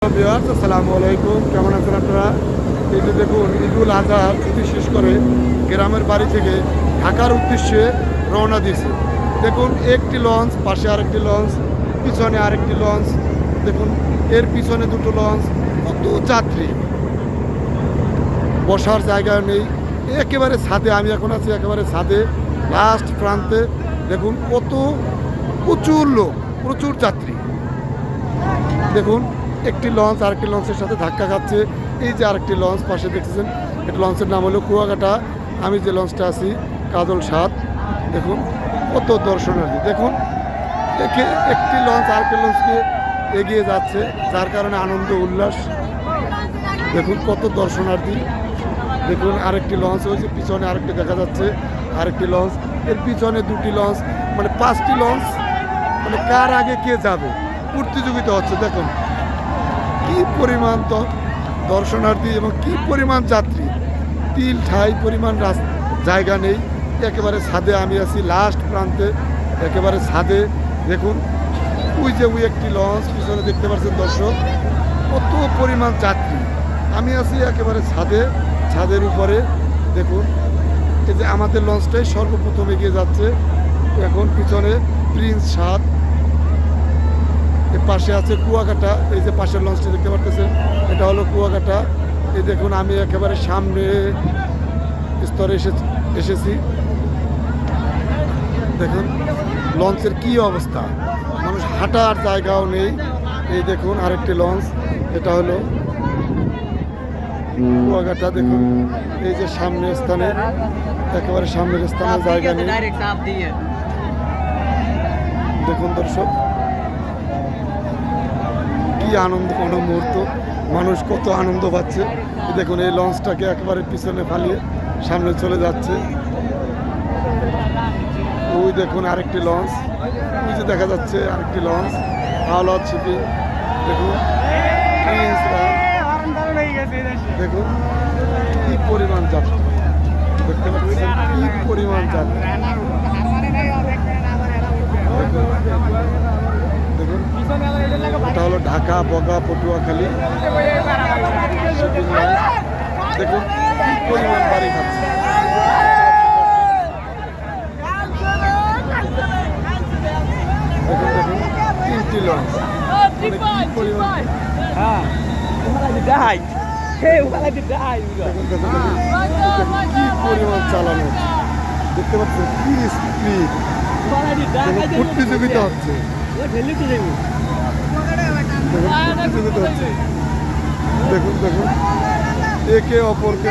আসসালামু আলাইকুম, কেমন আছেন আপনারা? এই যে দেখুন, ঈদুল আজহা ছুটি শেষ করে গ্রামের বাড়ি থেকে ঢাকার উদ্দেশ্যে রওনা দিয়েছে। দেখুন, একটি লঞ্চ, পাশে আরেকটি লঞ্চ, পিছনে আরেকটি লঞ্চ, দেখুন এর পিছনে দুটো লঞ্চ, কত যাত্রী, বসার জায়গা নেই। একেবারে ছাদে, আমি এখন আছি একেবারে ছাদে, লাস্ট প্রান্তে। দেখুন কত প্রচুর লোক, প্রচুর যাত্রী। দেখুন একটি লঞ্চ আরেকটি লঞ্চের সাথে ধাক্কা খাচ্ছে। এই যে আরেকটি লঞ্চ পাশে দেখতেছেন, এটা লঞ্চের নাম হলো কুয়াকাটা। আমি যে লঞ্চটা আছি কাজল 7। দেখুন কত দর্শনার্থী, দেখুন একটি লঞ্চ আরেকটি লঞ্চকে এগিয়ে যাচ্ছে, যার কারণে আনন্দ উল্লাস। দেখুন কত দর্শনার্থী। দেখুন আরেকটি লঞ্চ, ওই যে পিছনে আরেকটি দেখা যাচ্ছে, আরেকটি লঞ্চ, এর পিছনে দুটি লঞ্চ, মানে 5টি লঞ্চ, মানে কার আগে কে যাবে প্রতিযোগিতা হচ্ছে। দেখুন কি পরিমাণ দর্শনার্থী এবং কি পরিমাণ যাত্রী, তিল ঠাই পরিমাণ জায়গা নেই। একেবারে ছাদে আমি আছি, লাস্ট প্রান্তে একেবারে ছাদে। দেখুন ওই যে ওই একটি লঞ্চ, পিছনে দেখতে পাচ্ছেন দর্শক, কত পরিমাণ যাত্রী। আমি আছি একেবারে ছাদে, ছাদের উপরে। দেখুন এই যে আমাদের লঞ্চটাই সর্বপ্রথম এগিয়ে যাচ্ছে। এখন পিছনে প্রিন্স 7, এর পাশে আছে কুয়াকাটা। এই যে পাশের লঞ্চটি দেখতে পারতেছেন, এটা হলো কুয়াকাটা। এই দেখুন আমি একেবারে সামনে স্তরে এসেছি। দেখুন লঞ্চের কি অবস্থা, মানুষ হাঁটার জায়গাও নেই। এই দেখুন আরেকটি লঞ্চ, এটা হলো কুয়াকাটা। দেখুন এই যে সামনের স্থানে, একেবারে সামনের স্থানে জায়গা নেই। দেখুন দর্শক কি আনন্দ, কোনো মুহূর্ত মানুষ কত আনন্দ পাচ্ছে। দেখুন এই লঞ্চটাকে একেবারে পিছনে ফালিয়ে সামনে চলে যাচ্ছে। ওই দেখুন আরেকটি লঞ্চ, ওই যে দেখা যাচ্ছে আরেকটি লঞ্চ, হাওলাত শিপিং। দেখুন দেখুন কি পরিমাণ যাত্রী, দেখতে পাচ্ছেন কি পরিমাণ যাত্রী। দেখুন এটা হলো ঢাকা, বগা, পটুয়াখালী শিপিং লাইন। দেখুন কি পরিমাণ বাড়ি খাচ্ছে। দেখুন দেখুন 3টি লঞ্চ, মানে কি পরিমাণ। কি পরিমাণ চালানো, দেখতে পাচ্ছেন কি স্পিড, প্রতিযোগিতা হচ্ছে। প্রতিযোগিতা হচ্ছে। দেখুন দেখুন একে অপরকে